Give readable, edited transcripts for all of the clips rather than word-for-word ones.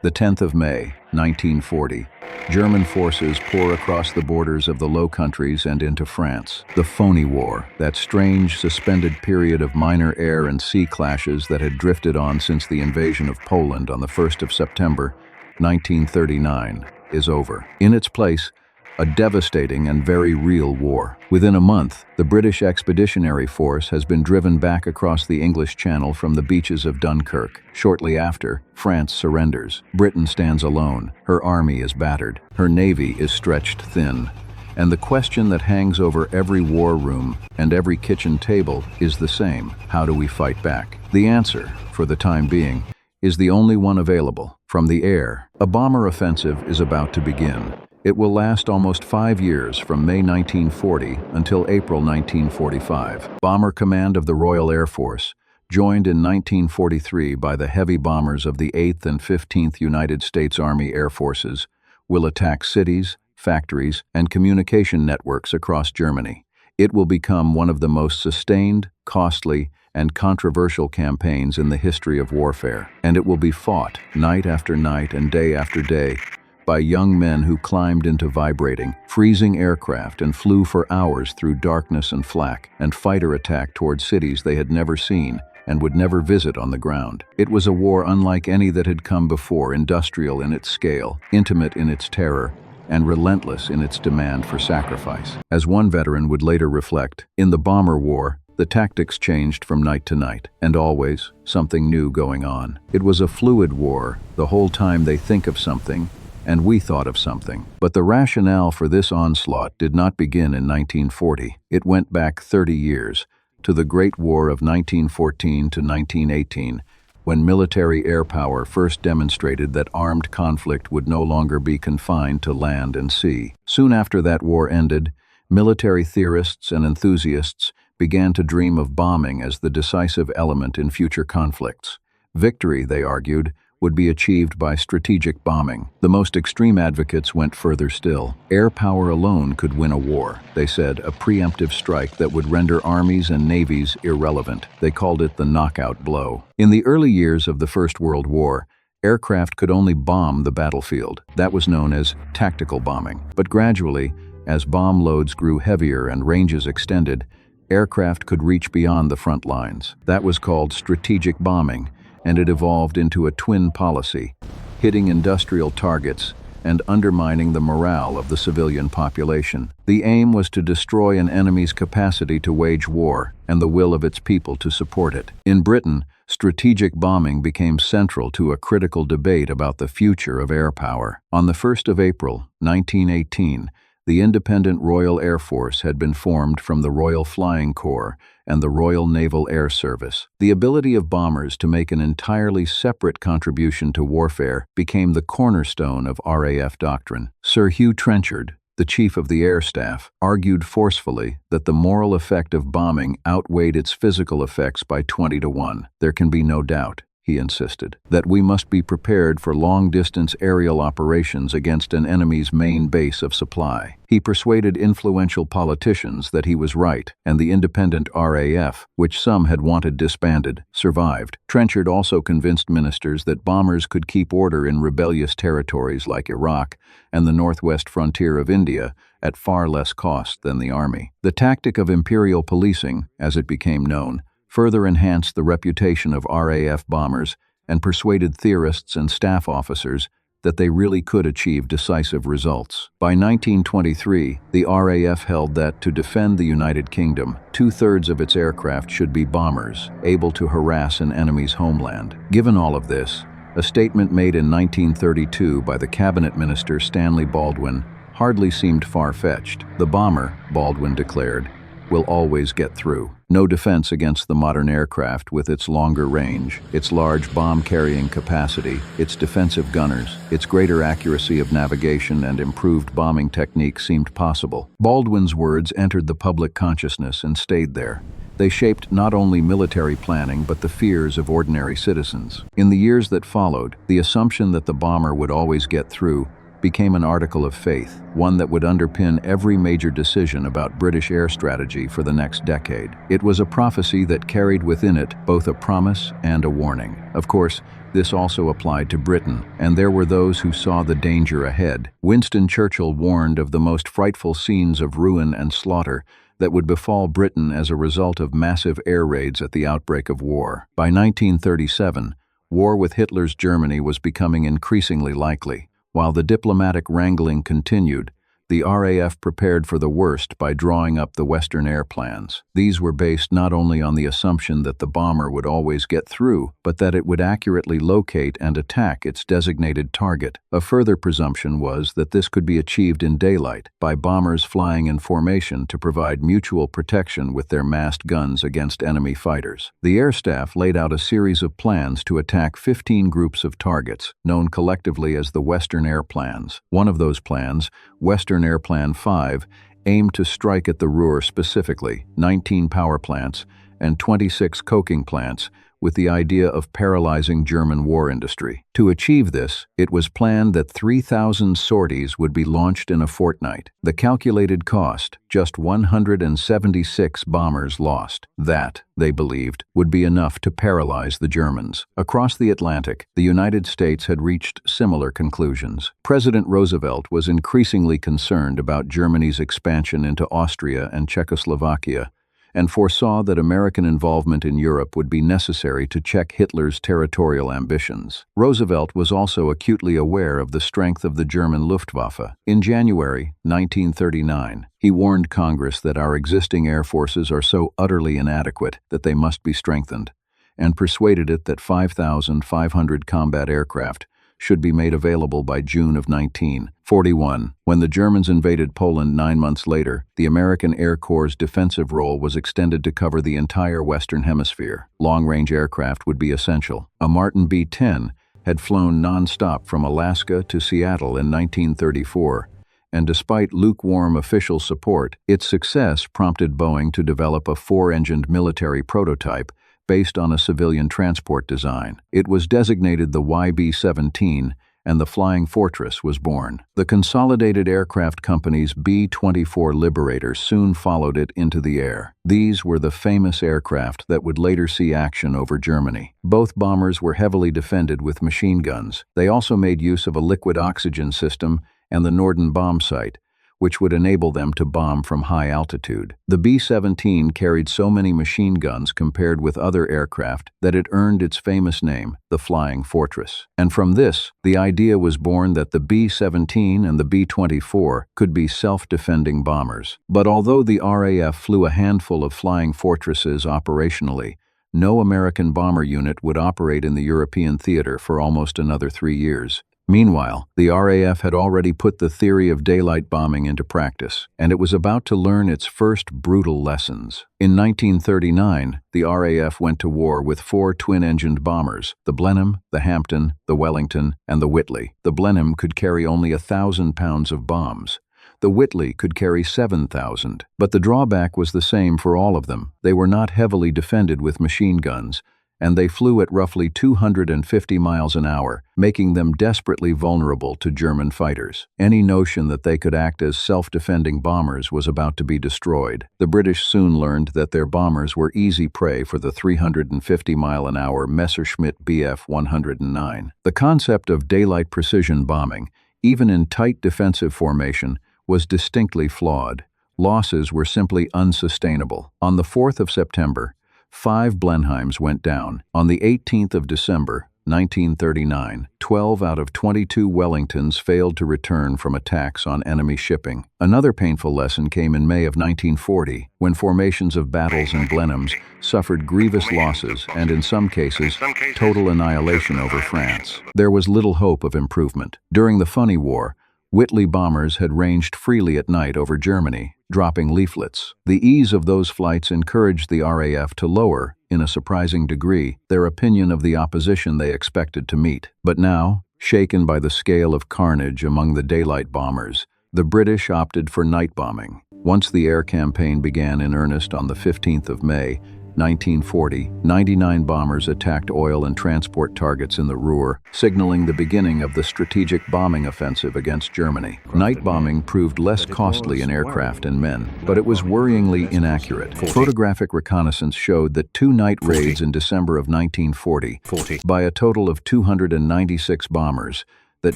The 10th of May, 1940. German forces pour across the borders of the Low Countries and into France. The phony war, that strange, suspended period of minor air and sea clashes that had drifted on since the invasion of Poland on the 1st of September, 1939, is over. In its place, a devastating and very real war. Within a month, the British Expeditionary Force has been driven back across the English Channel from the beaches of Dunkirk. Shortly after, France surrenders. Britain stands alone. Her army is battered. Her navy is stretched thin. And the question that hangs over every war room and every kitchen table is the same. How do we fight back? The answer, for the time being, is the only one available: from the air. A bomber offensive is about to begin. It will last almost 5 years, from May 1940 until April 1945. Bomber Command of the Royal Air Force, joined in 1943 by the heavy bombers of the 8th and 15th United States Army Air Forces, will attack cities, factories, and communication networks across Germany. It will become one of the most sustained, costly, and controversial campaigns in the history of warfare, and it will be fought night after night and day after day by young men who climbed into vibrating, freezing aircraft and flew for hours through darkness and flak and fighter attack toward cities they had never seen and would never visit on the ground. It was a war unlike any that had come before, industrial in its scale, intimate in its terror, and relentless in its demand for sacrifice. As one veteran would later reflect, in the bomber war, the tactics changed from night to night, and always something new going on. It was a fluid war. The whole time they think of something, and we thought of something. But the rationale for this onslaught did not begin in 1940. It went back 30 years, to the Great War of 1914 to 1918, when military air power first demonstrated that armed conflict would no longer be confined to land and sea. Soon after that war ended, military theorists and enthusiasts began to dream of bombing as the decisive element in future conflicts. Victory, they argued, would be achieved by strategic bombing. The most extreme advocates went further still. Air power alone could win a war, they said, a preemptive strike that would render armies and navies irrelevant. They called it the knockout blow. In the early years of the First World War, aircraft could only bomb the battlefield. That was known as tactical bombing. But gradually, as bomb loads grew heavier and ranges extended, aircraft could reach beyond the front lines. That was called strategic bombing, and it evolved into a twin policy, hitting industrial targets and undermining the morale of the civilian population. The aim was to destroy an enemy's capacity to wage war and the will of its people to support it. In Britain, strategic bombing became central to a critical debate about the future of air power. On the 1st of April, 1918, the independent Royal Air Force had been formed from the Royal Flying Corps and the Royal Naval Air Service. The ability of bombers to make an entirely separate contribution to warfare became the cornerstone of RAF doctrine. Sir Hugh Trenchard, the chief of the Air Staff, argued forcefully that the moral effect of bombing outweighed its physical effects by 20 to 1. There can be no doubt, he insisted, that we must be prepared for long-distance aerial operations against an enemy's main base of supply. He persuaded influential politicians that he was right, and the independent RAF, which some had wanted disbanded, survived. Trenchard also convinced ministers that bombers could keep order in rebellious territories like Iraq and the northwest frontier of India at far less cost than the army. The tactic of imperial policing, as it became known, further enhanced the reputation of RAF bombers and persuaded theorists and staff officers that they really could achieve decisive results. By 1923, the RAF held that, to defend the United Kingdom, 2/3 of its aircraft should be bombers, able to harass an enemy's homeland. Given all of this, a statement made in 1932 by the cabinet minister Stanley Baldwin hardly seemed far-fetched. The bomber, Baldwin declared, will always get through. No defense against the modern aircraft with its longer range, its large bomb-carrying capacity, its defensive gunners, its greater accuracy of navigation and improved bombing techniques seemed possible. Baldwin's words entered the public consciousness and stayed there. They shaped not only military planning but the fears of ordinary citizens. In the years that followed, the assumption that the bomber would always get through became an article of faith, one that would underpin every major decision about British air strategy for the next decade. It was a prophecy that carried within it both a promise and a warning. Of course, this also applied to Britain, and there were those who saw the danger ahead. Winston Churchill warned of the most frightful scenes of ruin and slaughter that would befall Britain as a result of massive air raids at the outbreak of war. By 1937, war with Hitler's Germany was becoming increasingly likely. While the diplomatic wrangling continued, the RAF prepared for the worst by drawing up the Western air plans. These were based not only on the assumption that the bomber would always get through, but that it would accurately locate and attack its designated target. A further presumption was that this could be achieved in daylight, by bombers flying in formation to provide mutual protection with their massed guns against enemy fighters. The air staff laid out a series of plans to attack 15 groups of targets, known collectively as the Western Air Plans. One of those plans, Western Air Plan 5, aimed to strike at the Ruhr specifically, 19 power plants and 26 coking plants, with the idea of paralyzing German war industry. To achieve this, it was planned that 3,000 sorties would be launched in a fortnight. The calculated cost, just 176 bombers lost. That, they believed, would be enough to paralyze the Germans. Across the Atlantic, the United States had reached similar conclusions. President Roosevelt was increasingly concerned about Germany's expansion into Austria and Czechoslovakia, and foresaw that American involvement in Europe would be necessary to check Hitler's territorial ambitions. Roosevelt was also acutely aware of the strength of the German Luftwaffe. In January 1939, he warned Congress that our existing air forces are so utterly inadequate that they must be strengthened, and persuaded it that 5,500 combat aircraft should be made available by June of 1941. When the Germans invaded Poland 9 months later, the American Air Corps' defensive role was extended to cover the entire Western Hemisphere. Long-range aircraft would be essential. A Martin B-10 had flown non-stop from Alaska to Seattle in 1934, and despite lukewarm official support, its success prompted Boeing to develop a 4-engined military prototype based on a civilian transport design. It was designated the YB-17, and the Flying Fortress was born. The Consolidated Aircraft Company's B-24 Liberator soon followed it into the air. These were the famous aircraft that would later see action over Germany. Both bombers were heavily defended with machine guns. They also made use of a liquid oxygen system and the Norden bomb sight, which would enable them to bomb from high altitude. The B-17 carried so many machine guns compared with other aircraft that it earned its famous name, the Flying Fortress. And from this, the idea was born that the B-17 and the B-24 could be self-defending bombers. But although the RAF flew a handful of Flying Fortresses operationally, no American bomber unit would operate in the European theater for almost another 3 years. Meanwhile, the RAF had already put the theory of daylight bombing into practice, and it was about to learn its first brutal lessons. In 1939, the RAF went to war with 4 twin-engined bombers, the Blenheim, the Hampton, the Wellington, and the Whitley. The Blenheim could carry only 1,000 pounds of bombs. The Whitley could carry 7,000, but the drawback was the same for all of them. They were not heavily defended with machine guns, and they flew at roughly 250 miles an hour, making them desperately vulnerable to German fighters. Any notion that they could act as self-defending bombers was about to be destroyed. The British soon learned that their bombers were easy prey for the 350-mile-an-hour Messerschmitt Bf 109. The concept of daylight precision bombing, even in tight defensive formation, was distinctly flawed. Losses were simply unsustainable. On the 4th of September, 5 Blenheims went down. On the 18th of December, 1939, 12 out of 22 Wellingtons failed to return from attacks on enemy shipping. Another painful lesson came in May of 1940, when formations of battles and Blenheims suffered grievous losses and, in some cases, total annihilation over France. There was little hope of improvement. During the Funny War, Whitley bombers had ranged freely at night over Germany, dropping leaflets. The ease of those flights encouraged the RAF to lower, in a surprising degree, their opinion of the opposition they expected to meet. But now, shaken by the scale of carnage among the daylight bombers, the British opted for night bombing. Once the air campaign began in earnest on the 15th of May, 1940, 99 bombers attacked oil and transport targets in the Ruhr, signaling the beginning of the strategic bombing offensive against Germany. Night bombing proved less costly in aircraft and men, but it was worryingly inaccurate. Photographic reconnaissance showed that 2 night raids in December of 1940, by a total of 296 bombers, that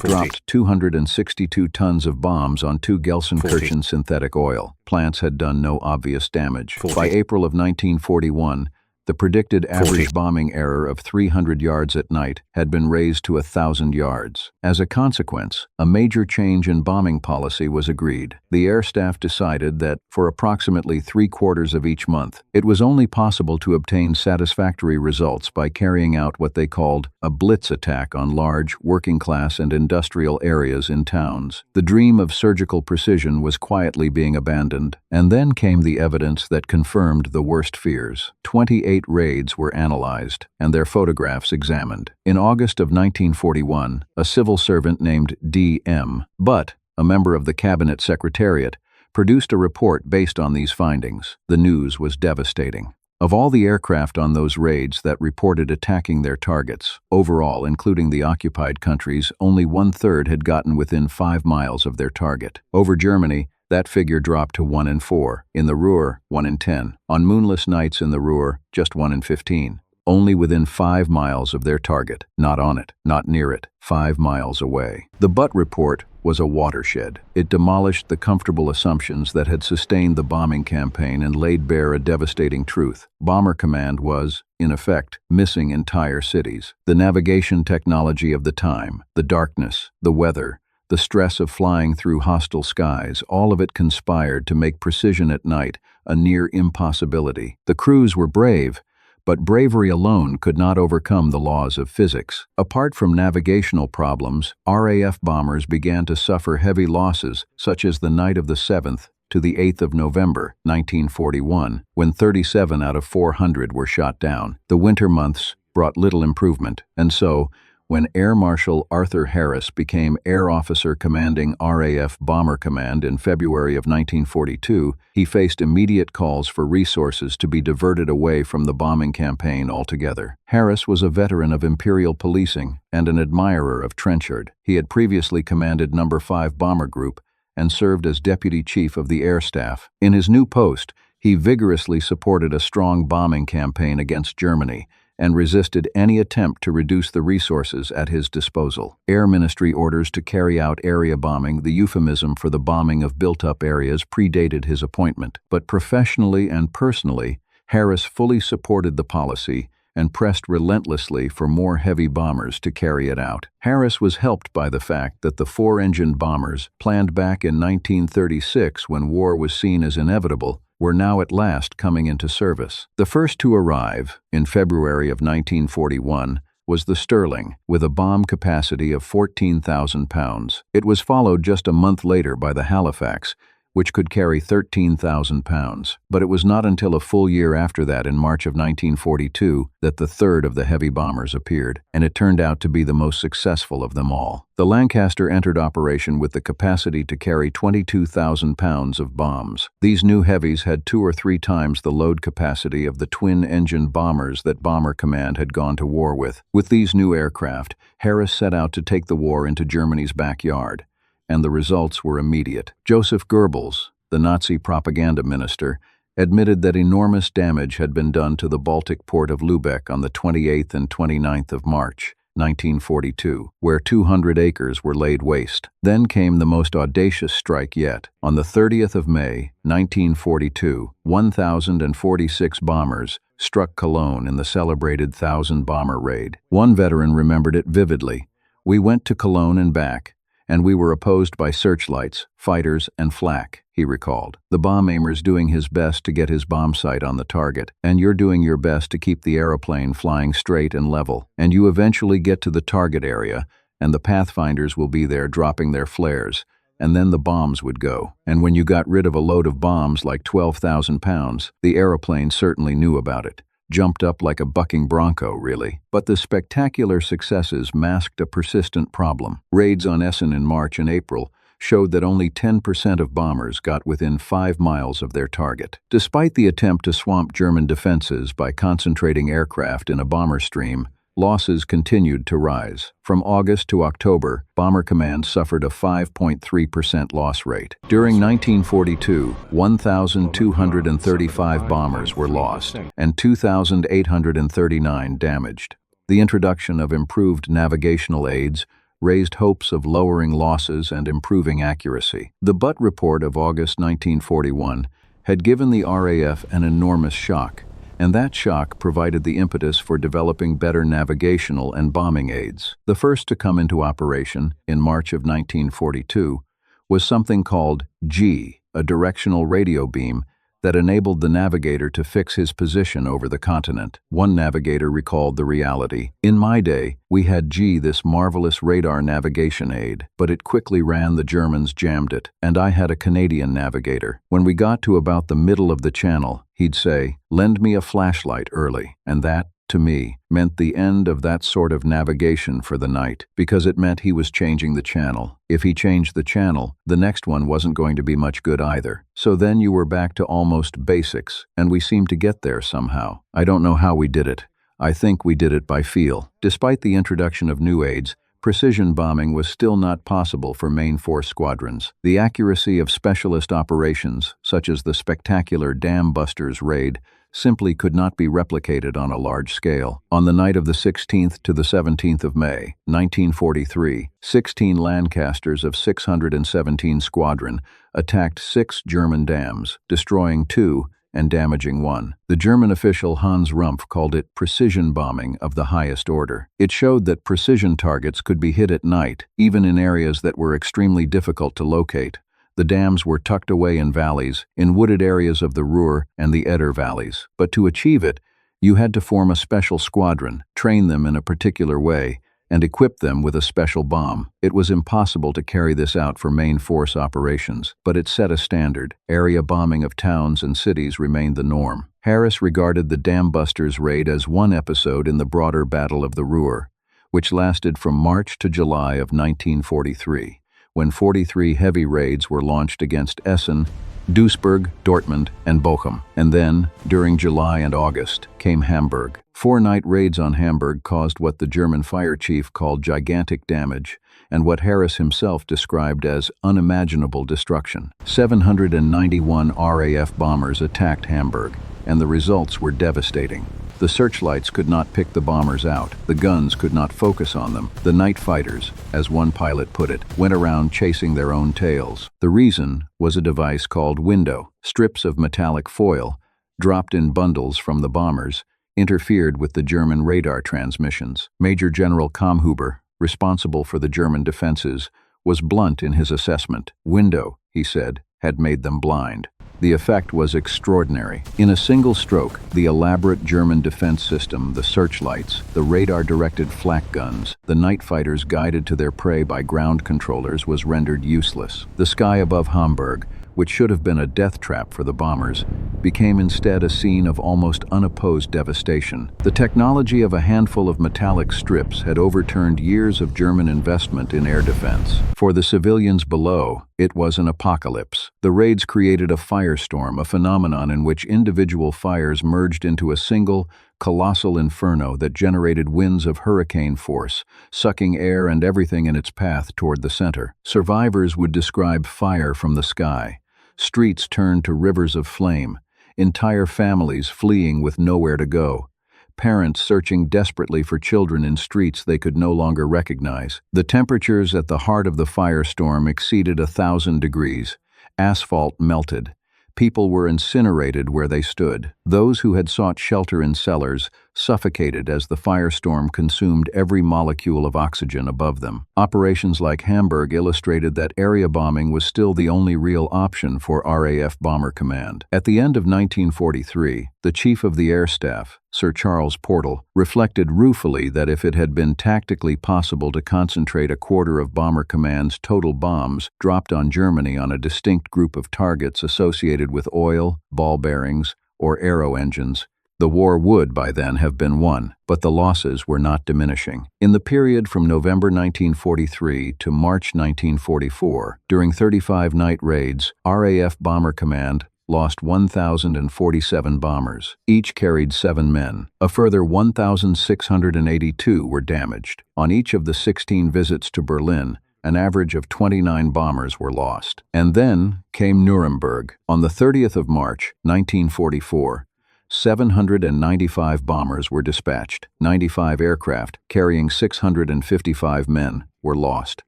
dropped 262 tons of bombs on 2 Gelsenkirchen synthetic oil plants had done no obvious damage. By April of 1941, the predicted average bombing error of 300 yards at night had been raised to 1,000 yards. As a consequence, a major change in bombing policy was agreed. The air staff decided that, for approximately 3/4 of each month, it was only possible to obtain satisfactory results by carrying out what they called a blitz attack on large, working-class and industrial areas in towns. The dream of surgical precision was quietly being abandoned, and then came the evidence that confirmed the worst fears. 28 raids were analyzed, and their photographs examined. In August of 1941, a civil servant named D.M. Butt, a member of the Cabinet Secretariat, produced a report based on these findings. The news was devastating. Of all the aircraft on those raids that reported attacking their targets, overall, including the occupied countries, only 1/3 had gotten within 5 miles of their target. Over Germany, that figure dropped to 1 in 4. In the Ruhr, 1 in 10. On moonless nights in the Ruhr, just 1 in 15. Only within 5 miles of their target. Not on it, not near it, 5 miles away. The Butt report was a watershed. It demolished the comfortable assumptions that had sustained the bombing campaign and laid bare a devastating truth. Bomber Command was, in effect, missing entire cities. The navigation technology of the time, the darkness, the weather, the stress of flying through hostile skies, all of it conspired to make precision at night a near impossibility. The crews were brave, but bravery alone could not overcome the laws of physics. Apart from navigational problems, RAF bombers began to suffer heavy losses, such as the night of the 7th to the 8th of November, 1941, when 37 out of 400 were shot down. The winter months brought little improvement, and so, when Air Marshal Arthur Harris became Air Officer commanding RAF Bomber Command in February of 1942, he faced immediate calls for resources to be diverted away from the bombing campaign altogether. Harris was a veteran of imperial policing and an admirer of Trenchard. He had previously commanded No. 5 Bomber Group and served as Deputy Chief of the Air Staff. In his new post, he vigorously supported a strong bombing campaign against Germany and resisted any attempt to reduce the resources at his disposal. Air Ministry orders to carry out area bombing, the euphemism for the bombing of built-up areas, predated his appointment. But professionally and personally, Harris fully supported the policy and pressed relentlessly for more heavy bombers to carry it out. Harris was helped by the fact that the 4-engine bombers, planned back in 1936 when war was seen as inevitable, were now at last coming into service. The first to arrive, in February of 1941, was the Sterling, with a bomb capacity of 14,000 pounds. It was followed just a month later by the Halifax, which could carry 13,000 pounds. But it was not until a full year after that, in March of 1942, that the third of the heavy bombers appeared, and it turned out to be the most successful of them all. The Lancaster entered operation with the capacity to carry 22,000 pounds of bombs. These new heavies had 2 or 3 times the load capacity of the twin-engine bombers that Bomber Command had gone to war with. With these new aircraft, Harris set out to take the war into Germany's backyard, and the results were immediate. Joseph Goebbels, the Nazi propaganda minister, admitted that enormous damage had been done to the Baltic port of Lübeck on the 28th and 29th of March, 1942, where 200 acres were laid waste. Then came the most audacious strike yet. On the 30th of May, 1942, 1,046 bombers struck Cologne in the celebrated 1,000-bomber raid. One veteran remembered it vividly. "We went to Cologne and back, and we were opposed by searchlights, fighters, and flak," he recalled. The bomb aimer's doing his best to get his bomb sight on the target, and you're doing your best to keep the aeroplane flying straight and level. And you eventually get to the target area, and the pathfinders will be there dropping their flares, and then the bombs would go. And when you got rid of a load of bombs like 12,000 pounds, the aeroplane certainly knew about it. Jumped up like a bucking bronco, really. But the spectacular successes masked a persistent problem. Raids on Essen in March and April showed that only 10% of bombers got within 5 miles of their target. Despite the attempt to swamp German defenses by concentrating aircraft in a bomber stream, losses continued to rise. From August to October, Bomber Command suffered a 5.3% loss rate. During 1942, 1,235 bombers were lost and 2,839 damaged. The introduction of improved navigational aids raised hopes of lowering losses and improving accuracy. The Butt Report of August 1941 had given the RAF an enormous shock, and that shock provided the impetus for developing better navigational and bombing aids. The first to come into operation, in March of 1942, was something called G, a directional radio beam that enabled the navigator to fix his position over the continent. One navigator recalled the reality. "In my day, we had G, this marvelous radar navigation aid, but it quickly ran, the Germans jammed it, and I had a Canadian navigator. When we got to about the middle of the channel, he'd say, 'Lend me a flashlight early,' and that, to me, meant the end of that sort of navigation for the night, because it meant he was changing the channel. If he changed the channel, the next one wasn't going to be much good either. So then you were back to almost basics, and we seemed to get there somehow. I don't know how we did it. I think we did it by feel." Despite the introduction of new aids, precision bombing was still not possible for main force squadrons. The accuracy of specialist operations, such as the spectacular Dam Busters raid, simply could not be replicated on a large scale. On the night of the 16th to the 17th of May, 1943, 16 Lancasters of 617 Squadron attacked 6 German dams, destroying 2 and damaging 1. The German official Hans Rumpf called it precision bombing of the highest order. It showed that precision targets could be hit at night, even in areas that were extremely difficult to locate. The dams were tucked away in valleys, in wooded areas of the Ruhr and the Eder valleys. But to achieve it, you had to form a special squadron, train them in a particular way, and equip them with a special bomb. It was impossible to carry this out for main force operations, but it set a standard. Area bombing of towns and cities remained the norm. Harris regarded the Dam Busters raid as one episode in the broader Battle of the Ruhr, which lasted from March to July of 1943. When 43 heavy raids were launched against Essen, Duisburg, Dortmund, and Bochum. And then, during July and August, came Hamburg. 4 night raids on Hamburg caused what the German fire chief called gigantic damage, and what Harris himself described as unimaginable destruction. 791 RAF bombers attacked Hamburg, and the results were devastating. The searchlights could not pick the bombers out. The guns could not focus on them. The night fighters, as one pilot put it, went around chasing their own tails. The reason was a device called window. Strips of metallic foil, dropped in bundles from the bombers, interfered with the German radar transmissions. Major General Kamhuber, responsible for the German defenses, was blunt in his assessment. Window, he said, had made them blind. The effect was extraordinary. In a single stroke, the elaborate German defense system, the searchlights, the radar-directed flak guns, the night fighters guided to their prey by ground controllers, was rendered useless. The sky above Hamburg, which should have been a death trap for the bombers, became instead a scene of almost unopposed devastation. The technology of a handful of metallic strips had overturned years of German investment in air defense. For the civilians below, it was an apocalypse. The raids created a firestorm, a phenomenon in which individual fires merged into a single, colossal inferno that generated winds of hurricane force, sucking air and everything in its path toward the center. Survivors would describe fire from the sky. Streets turned to rivers of flame, entire families fleeing with nowhere to go, parents searching desperately for children in streets they could no longer recognize. The temperatures at the heart of the firestorm exceeded 1,000 degrees. Asphalt melted. People were incinerated where they stood. Those who had sought shelter in cellars suffocated as the firestorm consumed every molecule of oxygen above them. Operations like Hamburg illustrated that area bombing was still the only real option for RAF Bomber Command. At the end of 1943, the Chief of the Air Staff, Sir Charles Portal, reflected ruefully that if it had been tactically possible to concentrate a quarter of Bomber Command's total bombs dropped on Germany on a distinct group of targets associated with oil, ball bearings, or aero engines, The war would, by then, have been won, but the losses were not diminishing. In the period from November 1943 to March 1944, during 35 night raids, RAF Bomber Command lost 1,047 bombers. Each carried 7 men. A further 1,682 were damaged. On each of the 16 visits to Berlin, an average of 29 bombers were lost. And then came Nuremberg. On the 30th of March, 1944, 795 bombers were dispatched. 95 aircraft, carrying 655 men, were lost.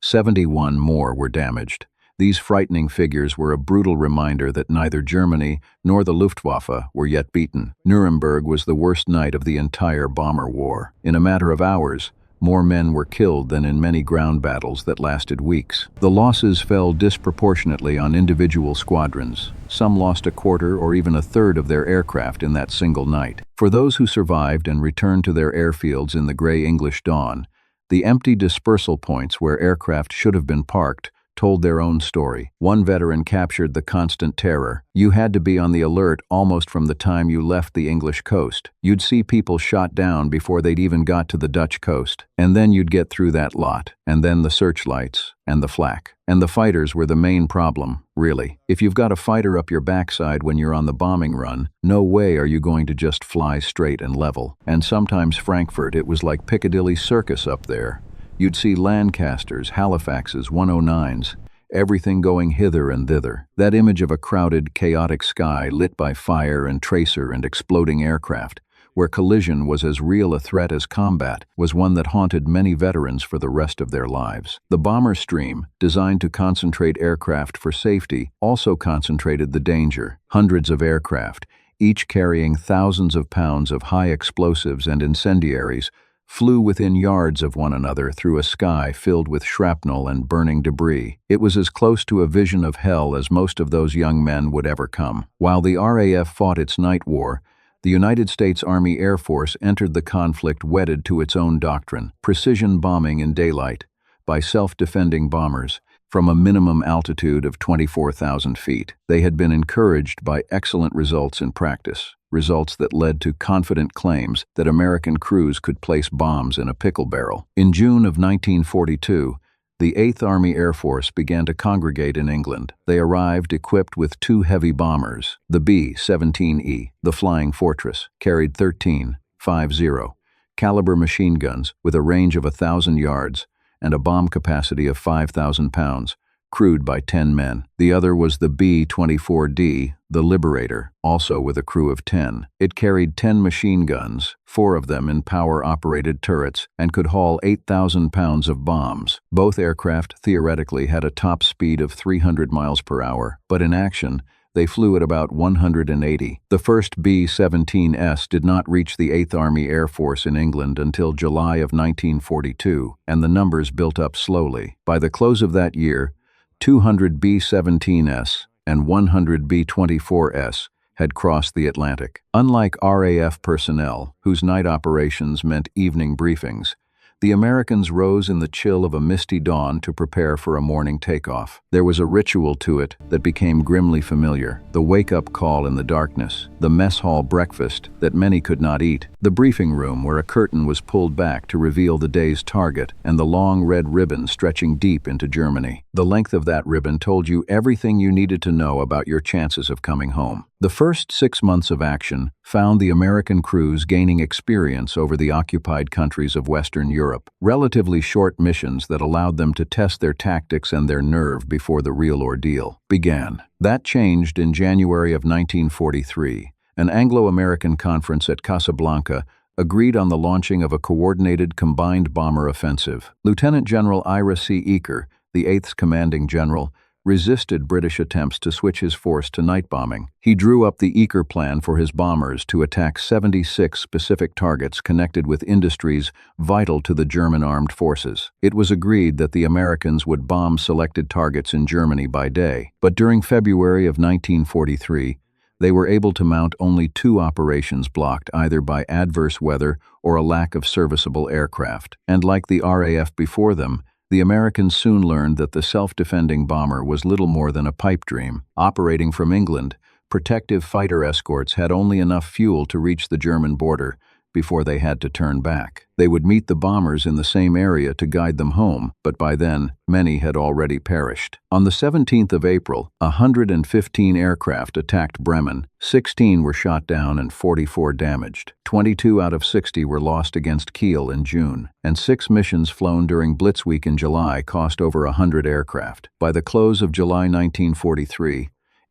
71 more were damaged. These frightening figures were a brutal reminder that neither Germany nor the Luftwaffe were yet beaten. Nuremberg was the worst night of the entire bomber war. In a matter of hours, more men were killed than in many ground battles that lasted weeks. The losses fell disproportionately on individual squadrons. Some lost a quarter or even a third of their aircraft in that single night. For those who survived and returned to their airfields in the gray English dawn, the empty dispersal points where aircraft should have been parked told their own story. One veteran captured the constant terror. You had to be on the alert almost from the time you left the English coast. You'd see people shot down before they'd even got to the Dutch coast. And then you'd get through that lot. And then the searchlights and the flak. And the fighters were the main problem, really. If you've got a fighter up your backside when you're on the bombing run, no way are you going to just fly straight and level. And sometimes Frankfurt, it was like Piccadilly Circus up there. You'd see Lancasters, Halifaxes, 109s, everything going hither and thither. That image of a crowded, chaotic sky lit by fire and tracer and exploding aircraft, where collision was as real a threat as combat, was one that haunted many veterans for the rest of their lives. The bomber stream, designed to concentrate aircraft for safety, also concentrated the danger. Hundreds of aircraft, each carrying thousands of pounds of high explosives and incendiaries, flew within yards of one another through a sky filled with shrapnel and burning debris. It was as close to a vision of hell as most of those young men would ever come. While the RAF fought its night war, the United States Army Air Force entered the conflict wedded to its own doctrine: precision bombing in daylight, by self-defending bombers, from a minimum altitude of 24,000 feet. They had been encouraged by excellent results in practice, results that led to confident claims that American crews could place bombs in a pickle barrel. In June of 1942, the 8th Army Air Force began to congregate in England. They arrived equipped with 2 heavy bombers. The B-17E, the Flying Fortress, carried 13.50 caliber machine guns with a range of 1,000 yards and a bomb capacity of 5,000 pounds, crewed by 10 men. The other was the B-24D, the Liberator, also with a crew of 10. It carried 10 machine guns, 4 of them in power-operated turrets, and could haul 8,000 pounds of bombs. Both aircraft theoretically had a top speed of 300 miles per hour, but in action, they flew at about 180. The first B-17S did not reach the 8th Army Air Force in England until July of 1942, and the numbers built up slowly. By the close of that year, 200 B-17S and 100 B-24S had crossed the Atlantic. Unlike RAF personnel, whose night operations meant evening briefings, the Americans rose in the chill of a misty dawn to prepare for a morning takeoff. There was a ritual to it that became grimly familiar: the wake-up call in the darkness, the mess hall breakfast that many could not eat, the briefing room where a curtain was pulled back to reveal the day's target, and the long red ribbon stretching deep into Germany. The length of that ribbon told you everything you needed to know about your chances of coming home. The first 6 months of action found the American crews gaining experience over the occupied countries of Western Europe, relatively short missions that allowed them to test their tactics and their nerve before the real ordeal began. That changed in January of 1943. An Anglo-American conference at Casablanca agreed on the launching of a coordinated combined bomber offensive. Lieutenant General Ira C. Eaker, the 8th's commanding general, resisted British attempts to switch his force to night bombing. He drew up the Eaker plan for his bombers to attack 76 specific targets connected with industries vital to the German armed forces. It was agreed that the Americans would bomb selected targets in Germany by day, but during February of 1943, they were able to mount only 2 operations blocked either by adverse weather or a lack of serviceable aircraft. And like the RAF before them, the Americans soon learned that the self-defending bomber was little more than a pipe dream. Operating from England, protective fighter escorts had only enough fuel to reach the German border before they had to turn back. They would meet the bombers in the same area to guide them home, but by then, many had already perished. On the 17th of April, 115 aircraft attacked Bremen. 16 were shot down and 44 damaged. 22 out of 60 were lost against Kiel in June, and 6 missions flown during Blitz Week in July cost over 100 aircraft. By the close of July 1943,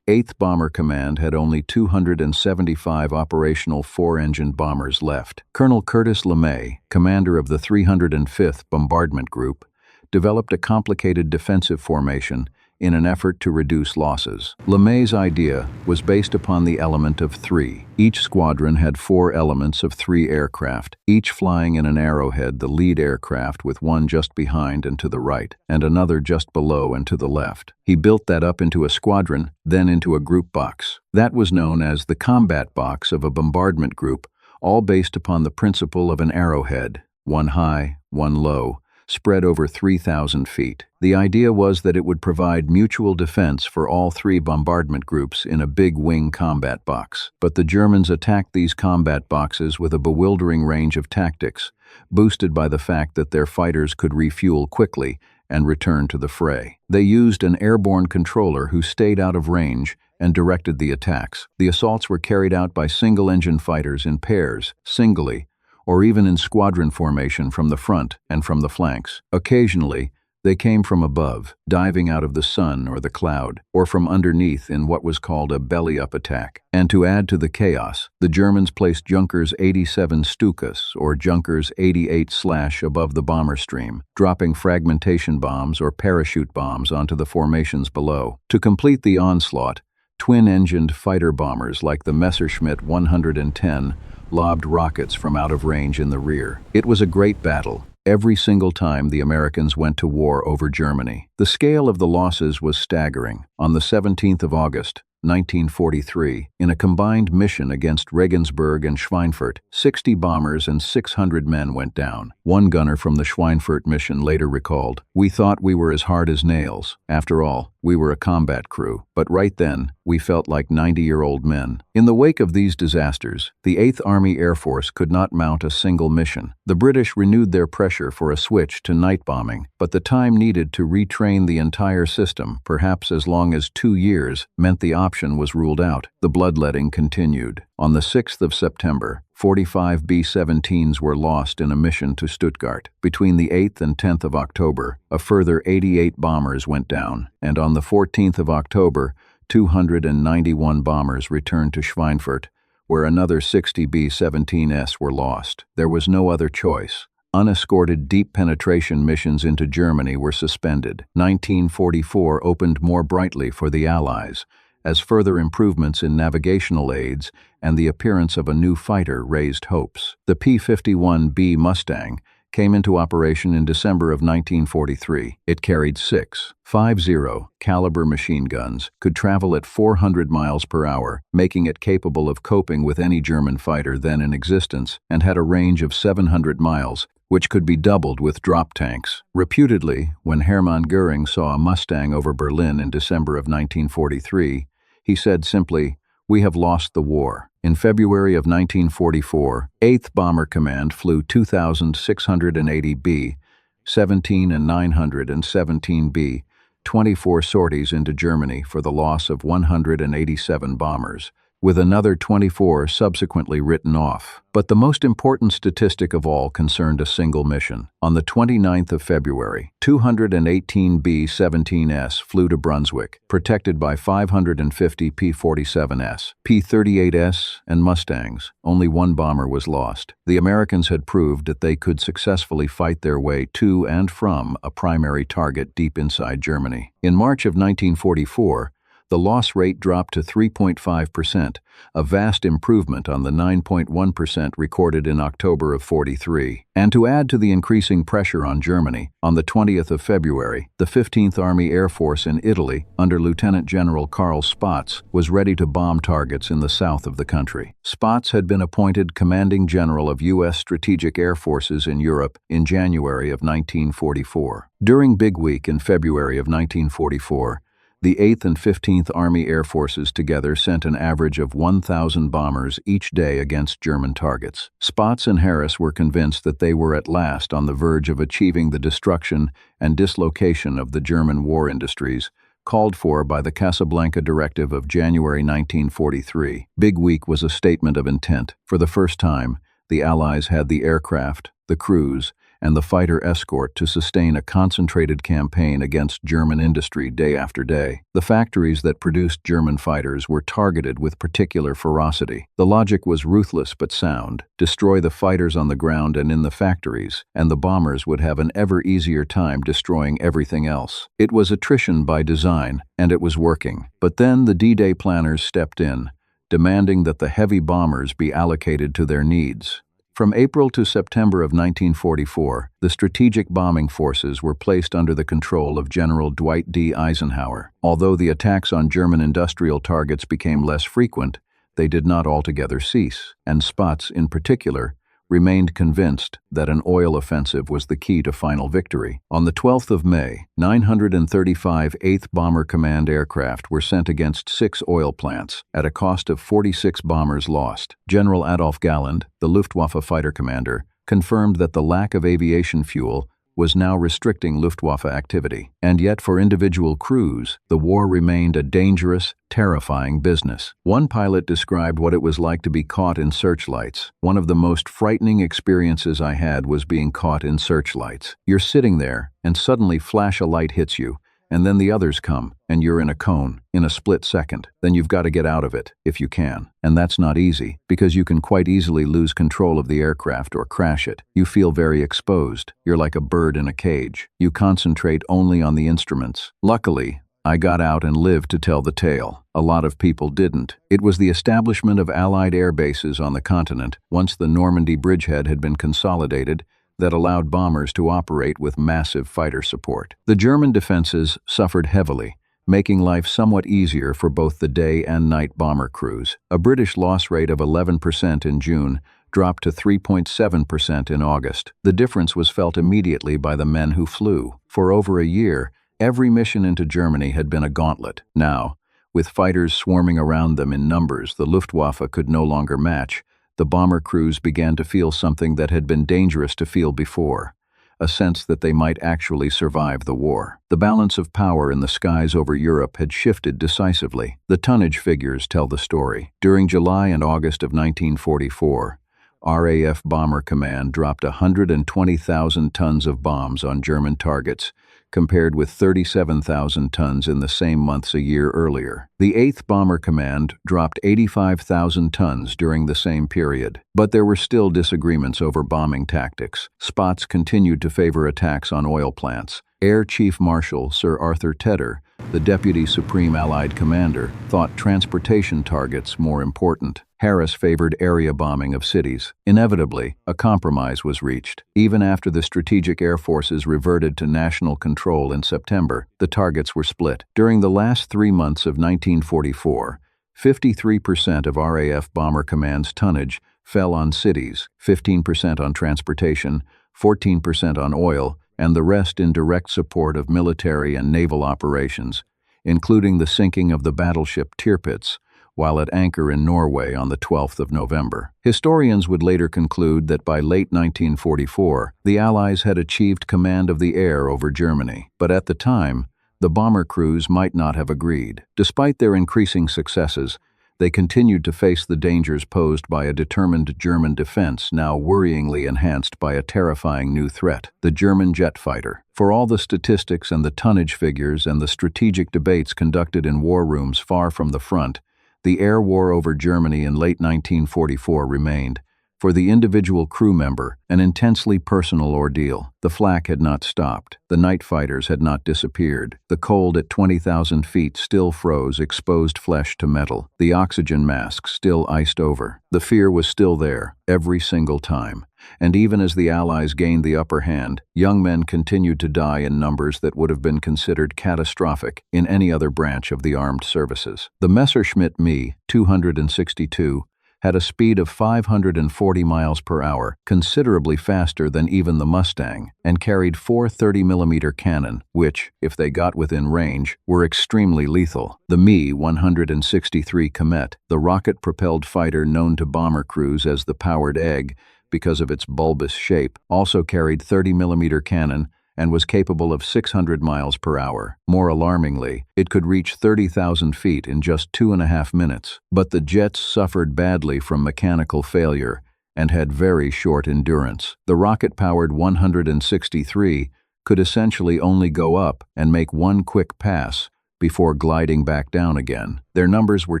8th Bomber Command had only 275 operational 4-engined bombers left. Colonel Curtis LeMay, commander of the 305th Bombardment Group, developed a complicated defensive formation in an effort to reduce losses. LeMay's idea was based upon the element of 3. Each squadron had 4 elements of 3 aircraft, each flying in an arrowhead, the lead aircraft with one just behind and to the right, and another just below and to the left. He built that up into a squadron, then into a group box. That was known as the combat box of a bombardment group, all based upon the principle of an arrowhead, one high, one low, spread over 3,000 feet. The idea was that it would provide mutual defense for all 3 bombardment groups in a big wing combat box. But the Germans attacked these combat boxes with a bewildering range of tactics, boosted by the fact that their fighters could refuel quickly and return to the fray. They used an airborne controller who stayed out of range and directed the attacks. The assaults were carried out by single-engine fighters in pairs, singly, or even in squadron formation from the front and from the flanks. Occasionally, they came from above, diving out of the sun or the cloud, or from underneath in what was called a belly-up attack. And to add to the chaos, the Germans placed Junkers 87 Stukas or Junkers 88/ above the bomber stream, dropping fragmentation bombs or parachute bombs onto the formations below. To complete the onslaught, twin-engined fighter bombers like the Messerschmitt 110 lobbed rockets from out of range in the rear. It was a great battle, every single time the Americans went to war over Germany. The scale of the losses was staggering. On the 17th of August, 1943, in a combined mission against Regensburg and Schweinfurt, 60 bombers and 600 men went down. One gunner from the Schweinfurt mission later recalled, "We thought we were as hard as nails. After all, we were a combat crew. But right then, we felt like 90-year-old men." In the wake of these disasters, the 8th Army Air Force could not mount a single mission. The British renewed their pressure for a switch to night bombing, but the time needed to retrain the entire system, perhaps as long as 2 years, meant the option was ruled out. The bloodletting continued. On the 6th of September, 45 B-17s were lost in a mission to Stuttgart. Between the 8th and 10th of October, a further 88 bombers went down, and on the 14th of October, 291 bombers returned to Schweinfurt, where another 60 B-17s were lost. There was no other choice. Unescorted deep penetration missions into Germany were suspended. 1944 opened more brightly for the Allies, as further improvements in navigational aids and the appearance of a new fighter raised hopes. The P-51 Mustang came into operation in December of 1943. It carried 6 .50 caliber machine guns, could travel at 400 miles per hour, making it capable of coping with any German fighter then in existence, and had a range of 700 miles, which could be doubled with drop tanks. Reputedly, when Hermann Göring saw a Mustang over Berlin in December of 1943, he said simply, "We have lost the war." In February of 1944, 8th Bomber Command flew 2,680 B-17 and 917 B-24 sorties into Germany for the loss of 187 bombers, with another 24 subsequently written off. But the most important statistic of all concerned a single mission. On the 29th of February, 218 B-17s flew to Brunswick, protected by 550 P-47s, P-38s, and Mustangs. Only one bomber was lost. The Americans had proved that they could successfully fight their way to and from a primary target deep inside Germany. In March of 1944, the loss rate dropped to 3.5%, a vast improvement on the 9.1% recorded in October of '43. And to add to the increasing pressure on Germany, on the 20th of February, the 15th Army Air Force in Italy, under Lieutenant General Karl Spaatz, was ready to bomb targets in the south of the country. Spaatz had been appointed Commanding General of U.S. Strategic Air Forces in Europe in January of 1944. During Big Week in February of 1944, The 8th and 15th Army Air Forces together sent an average of 1,000 bombers each day against German targets. Spaatz and Harris were convinced that they were at last on the verge of achieving the destruction and dislocation of the German war industries, called for by the Casablanca Directive of January 1943. Big Week was a statement of intent. For the first time, the Allies had the aircraft, the crews, and the fighter escort to sustain a concentrated campaign against German industry day after day. The factories that produced German fighters were targeted with particular ferocity. The logic was ruthless but sound. Destroy the fighters on the ground and in the factories, and the bombers would have an ever easier time destroying everything else. It was attrition by design, and it was working. But then the D-Day planners stepped in, demanding that the heavy bombers be allocated to their needs. From April to September of 1944, the strategic bombing forces were placed under the control of General Dwight D. Eisenhower. Although the attacks on German industrial targets became less frequent, they did not altogether cease, and Spaatz, in particular, remained convinced that an oil offensive was the key to final victory. On the 12th of May, 935 8th Bomber Command aircraft were sent against 6 oil plants, at a cost of 46 bombers lost. General Adolf Galland, the Luftwaffe fighter commander, confirmed that the lack of aviation fuel was now restricting Luftwaffe activity. And yet for individual crews, the war remained a dangerous, terrifying business. One pilot described what it was like to be caught in searchlights. One of the most frightening experiences I had was being caught in searchlights. You're sitting there, and suddenly flash a light hits you, and then the others come, and you're in a cone, in a split second. Then you've got to get out of it, if you can. And that's not easy, because you can quite easily lose control of the aircraft or crash it. You feel very exposed. You're like a bird in a cage. You concentrate only on the instruments. Luckily, I got out and lived to tell the tale. A lot of people didn't. It was the establishment of Allied air bases on the continent, once the Normandy bridgehead had been consolidated, that allowed bombers to operate with massive fighter support. The German defenses suffered heavily, making life somewhat easier for both the day and night bomber crews. A British loss rate of 11% in June dropped to 3.7% in August. The difference was felt immediately by the men who flew. For over a year, every mission into Germany had been a gauntlet. Now, with fighters swarming around them in numbers the Luftwaffe could no longer match, the bomber crews began to feel something that had been dangerous to feel before, a sense that they might actually survive the war. The balance of power in the skies over Europe had shifted decisively. The tonnage figures tell the story. During July and August of 1944, RAF Bomber Command dropped 120,000 tons of bombs on German targets, compared with 37,000 tons in the same months a year earlier. The 8th Bomber Command dropped 85,000 tons during the same period. But there were still disagreements over bombing tactics. Spaatz continued to favor attacks on oil plants. Air Chief Marshal Sir Arthur Tedder, the Deputy Supreme Allied Commander, thought transportation targets more important. Harris favored area bombing of cities. Inevitably, a compromise was reached. Even after the strategic air forces reverted to national control in September, the targets were split. During the last 3 months of 1944, 53% of RAF Bomber Command's tonnage fell on cities, 15% on transportation, 14% on oil, and the rest in direct support of military and naval operations, including the sinking of the battleship Tirpitz, while at anchor in Norway on the 12th of November. Historians would later conclude that by late 1944, the Allies had achieved command of the air over Germany. But at the time, the bomber crews might not have agreed. Despite their increasing successes, they continued to face the dangers posed by a determined German defense now worryingly enhanced by a terrifying new threat, the German jet fighter. For all the statistics and the tonnage figures and the strategic debates conducted in war rooms far from the front, the air war over Germany in late 1944 remained, for the individual crew member, an intensely personal ordeal. The flak had not stopped. The night fighters had not disappeared. The cold at 20,000 feet still froze exposed flesh to metal. The oxygen masks still iced over. The fear was still there, every single time. And even as the Allies gained the upper hand, young men continued to die in numbers that would have been considered catastrophic in any other branch of the armed services. The Messerschmitt Me 262 had a speed of 540 miles per hour, considerably faster than even the Mustang, and carried four 30mm cannon, which, if they got within range, were extremely lethal. The Me-163 Comet, the rocket-propelled fighter known to bomber crews as the powered egg because of its bulbous shape, also carried 30mm cannon and was capable of 600 miles per hour. More alarmingly, it could reach 30,000 feet in just 2.5 minutes. But the jets suffered badly from mechanical failure and had very short endurance. The rocket-powered 163 could essentially only go up and make one quick pass before gliding back down again. Their numbers were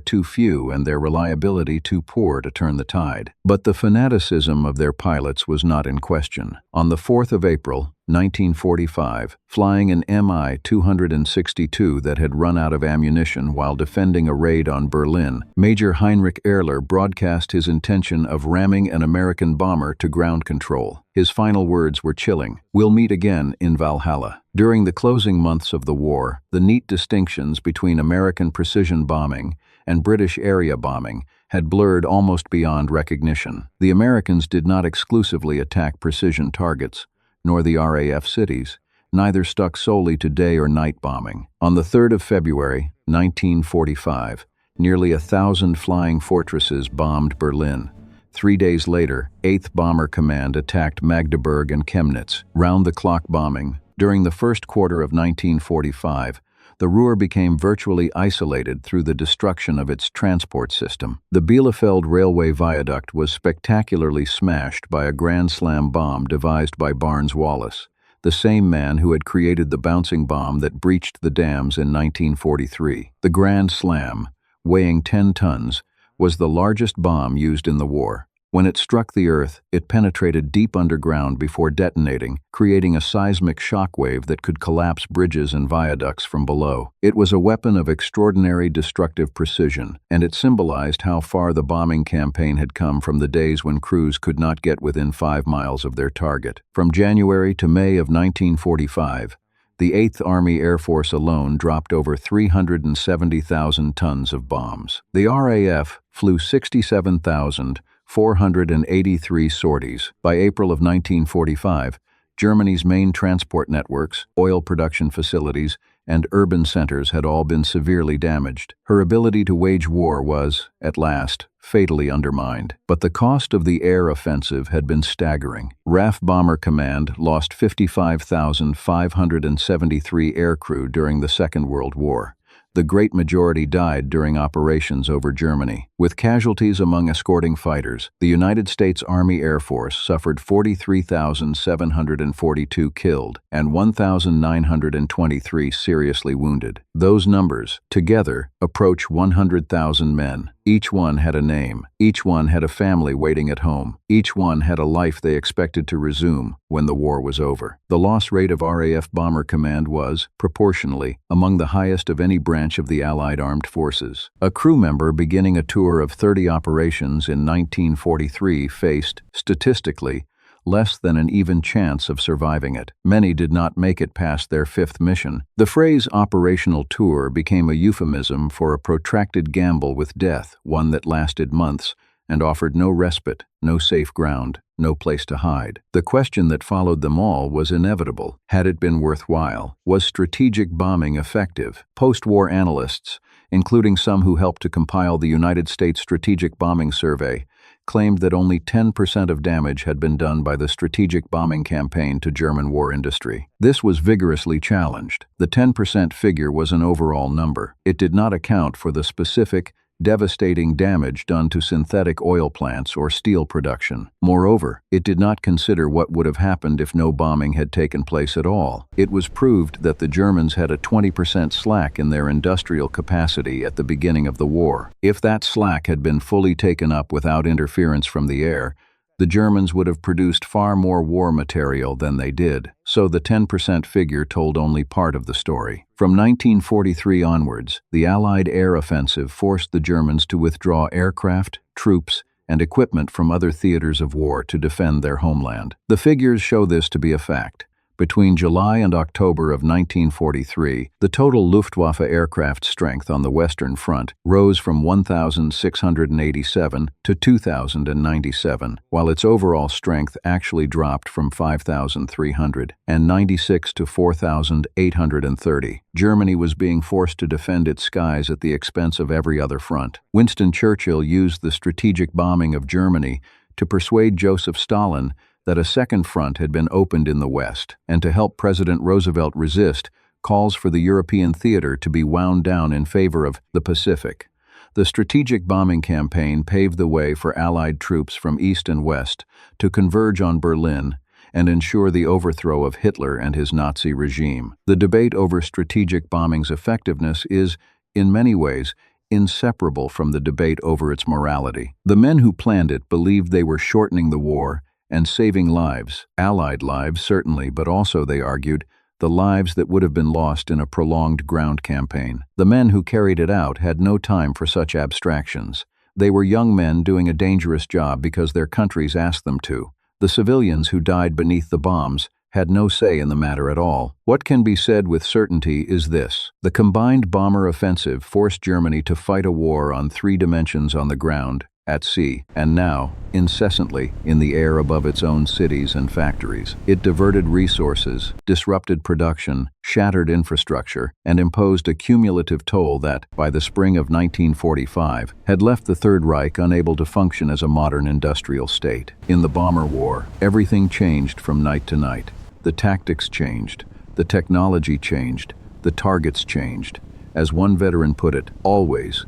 too few and their reliability too poor to turn the tide. But the fanaticism of their pilots was not in question. On the 4th of April, 1945, flying an Mi-262 that had run out of ammunition while defending a raid on Berlin, Major Heinrich Ehrler broadcast his intention of ramming an American bomber to ground control. His final words were chilling: "We'll meet again in Valhalla." During the closing months of the war, the neat distinctions between American precision bombing and British area bombing had blurred almost beyond recognition. The Americans did not exclusively attack precision targets, nor the RAF cities. Neither stuck solely to day or night bombing. On the 3rd of February, 1945, nearly 1,000 flying fortresses bombed Berlin. 3 days later, 8th Bomber Command attacked Magdeburg and Chemnitz. Round-the-clock bombing. During the first quarter of 1945, the Ruhr became virtually isolated through the destruction of its transport system. The Bielefeld railway viaduct was spectacularly smashed by a Grand Slam bomb devised by Barnes-Wallis, the same man who had created the bouncing bomb that breached the dams in 1943. The Grand Slam, weighing 10 tons, was the largest bomb used in the war. When it struck the earth, it penetrated deep underground before detonating, creating a seismic shockwave that could collapse bridges and viaducts from below. It was a weapon of extraordinary destructive precision, and it symbolized how far the bombing campaign had come from the days when crews could not get within 5 miles of their target. From January to May of 1945, the 8th Army Air Force alone dropped over 370,000 tons of bombs. The RAF flew 67,483 sorties. By April of 1945, Germany's main transport networks, oil production facilities, and urban centers had all been severely damaged. Her ability to wage war was, at last, fatally undermined. But the cost of the air offensive had been staggering. RAF Bomber Command lost 55,573 aircrew during the Second World War. The great majority died during operations over Germany. With casualties among escorting fighters, the United States Army Air Force suffered 43,742 killed and 1,923 seriously wounded. Those numbers, together, approach 100,000 men. Each one had a name. Each one had a family waiting at home. Each one had a life they expected to resume when the war was over. The loss rate of RAF Bomber Command was, proportionally, among the highest of any branch of the Allied armed forces. A crew member beginning a tour of 30 operations in 1943 faced, statistically, less than an even chance of surviving it. Many did not make it past their 5th mission. The phrase operational tour became a euphemism for a protracted gamble with death, one that lasted months and offered no respite, no safe ground, no place to hide. The question that followed them all was inevitable. Had it been worthwhile? Was strategic bombing effective? Post-war analysts, including some who helped to compile the United States Strategic Bombing Survey, claimed that only 10% of damage had been done by the strategic bombing campaign to German war industry. This was vigorously challenged. The 10% figure was an overall number. It did not account for the specific, devastating damage done to synthetic oil plants or steel production. Moreover, it did not consider what would have happened if no bombing had taken place at all. It was proved that the Germans had a 20% slack in their industrial capacity at the beginning of the war. If that slack had been fully taken up without interference from the air, the Germans would have produced far more war material than they did, so the 10% figure told only part of the story. From 1943 onwards, the Allied air offensive forced the Germans to withdraw aircraft, troops, and equipment from other theaters of war to defend their homeland. The figures show this to be a fact, Between July and October of 1943, the total Luftwaffe aircraft strength on the Western Front rose from 1,687 to 2,097, while its overall strength actually dropped from 5,396 to 4,830. Germany was being forced to defend its skies at the expense of every other front. Winston Churchill used the strategic bombing of Germany to persuade Joseph Stalin that a second front had been opened in the West, and to help President Roosevelt resist calls for the European theater to be wound down in favor of the Pacific. The strategic bombing campaign paved the way for Allied troops from East and West to converge on Berlin and ensure the overthrow of Hitler and his Nazi regime. The debate over strategic bombing's effectiveness is, in many ways, inseparable from the debate over its morality. The men who planned it believed they were shortening the war and saving lives, Allied lives certainly, but also, they argued, the lives that would have been lost in a prolonged ground campaign. The men who carried it out had no time for such abstractions. They were young men doing a dangerous job because their countries asked them to. The civilians who died beneath the bombs had no say in the matter at all. What can be said with certainty is this: the combined bomber offensive forced Germany to fight a war on three dimensions: on the ground, at sea, and now, incessantly, in the air above its own cities and factories. It diverted resources, disrupted production, shattered infrastructure, and imposed a cumulative toll that, by the spring of 1945, had left the Third Reich unable to function as a modern industrial state. In the bomber war, everything changed from night to night. The tactics changed, the technology changed, the targets changed. As one veteran put it, always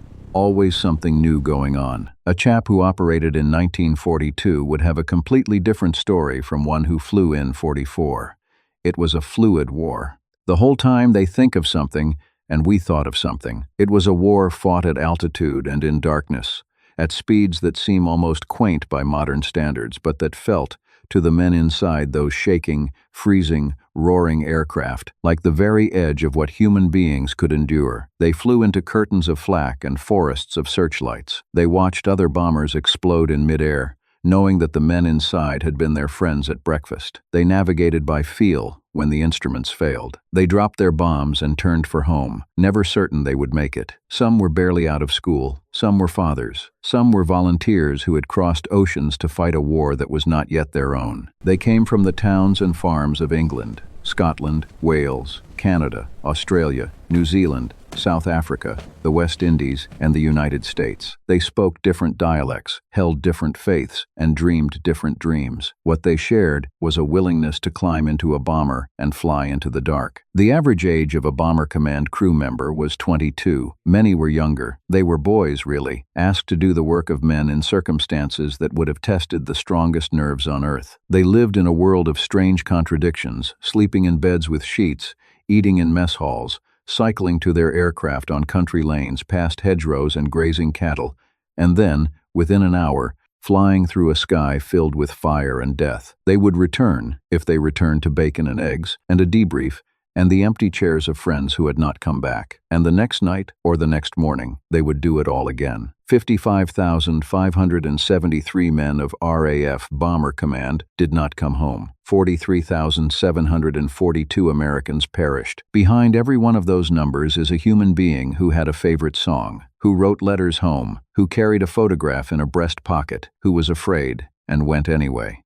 something new going on. A chap who operated in 1942 would have a completely different story from one who flew in 44. It was a fluid war. The whole time they think of something, and we thought of something. It was a war fought at altitude and in darkness, at speeds that seem almost quaint by modern standards, but that felt, to the men inside those shaking, freezing, roaring aircraft, like the very edge of what human beings could endure. They flew into curtains of flak and forests of searchlights. They watched other bombers explode in midair, knowing that the men inside had been their friends at breakfast. They navigated by feel when the instruments failed. They dropped their bombs and turned for home, never certain they would make it. Some were barely out of school. Some were fathers. Some were volunteers who had crossed oceans to fight a war that was not yet their own. They came from the towns and farms of England, Scotland, Wales, Canada, Australia, New Zealand, South Africa, the West Indies, and the United States. They spoke different dialects, held different faiths, and dreamed different dreams. What they shared was a willingness to climb into a bomber and fly into the dark. The average age of a Bomber Command crew member was 22. Many were younger. They were boys, really, asked to do the work of men in circumstances that would have tested the strongest nerves on Earth. They lived in a world of strange contradictions, sleeping in beds with sheets, eating in mess halls, cycling to their aircraft on country lanes past hedgerows and grazing cattle, and then, within an hour, flying through a sky filled with fire and death. They would return, if they returned, to bacon and eggs, and a debrief, and the empty chairs of friends who had not come back. And the next night, or the next morning, they would do it all again. 55,573 men of RAF Bomber Command did not come home. 43,742 Americans perished. Behind every one of those numbers is a human being who had a favorite song, who wrote letters home, who carried a photograph in a breast pocket, who was afraid and went anyway.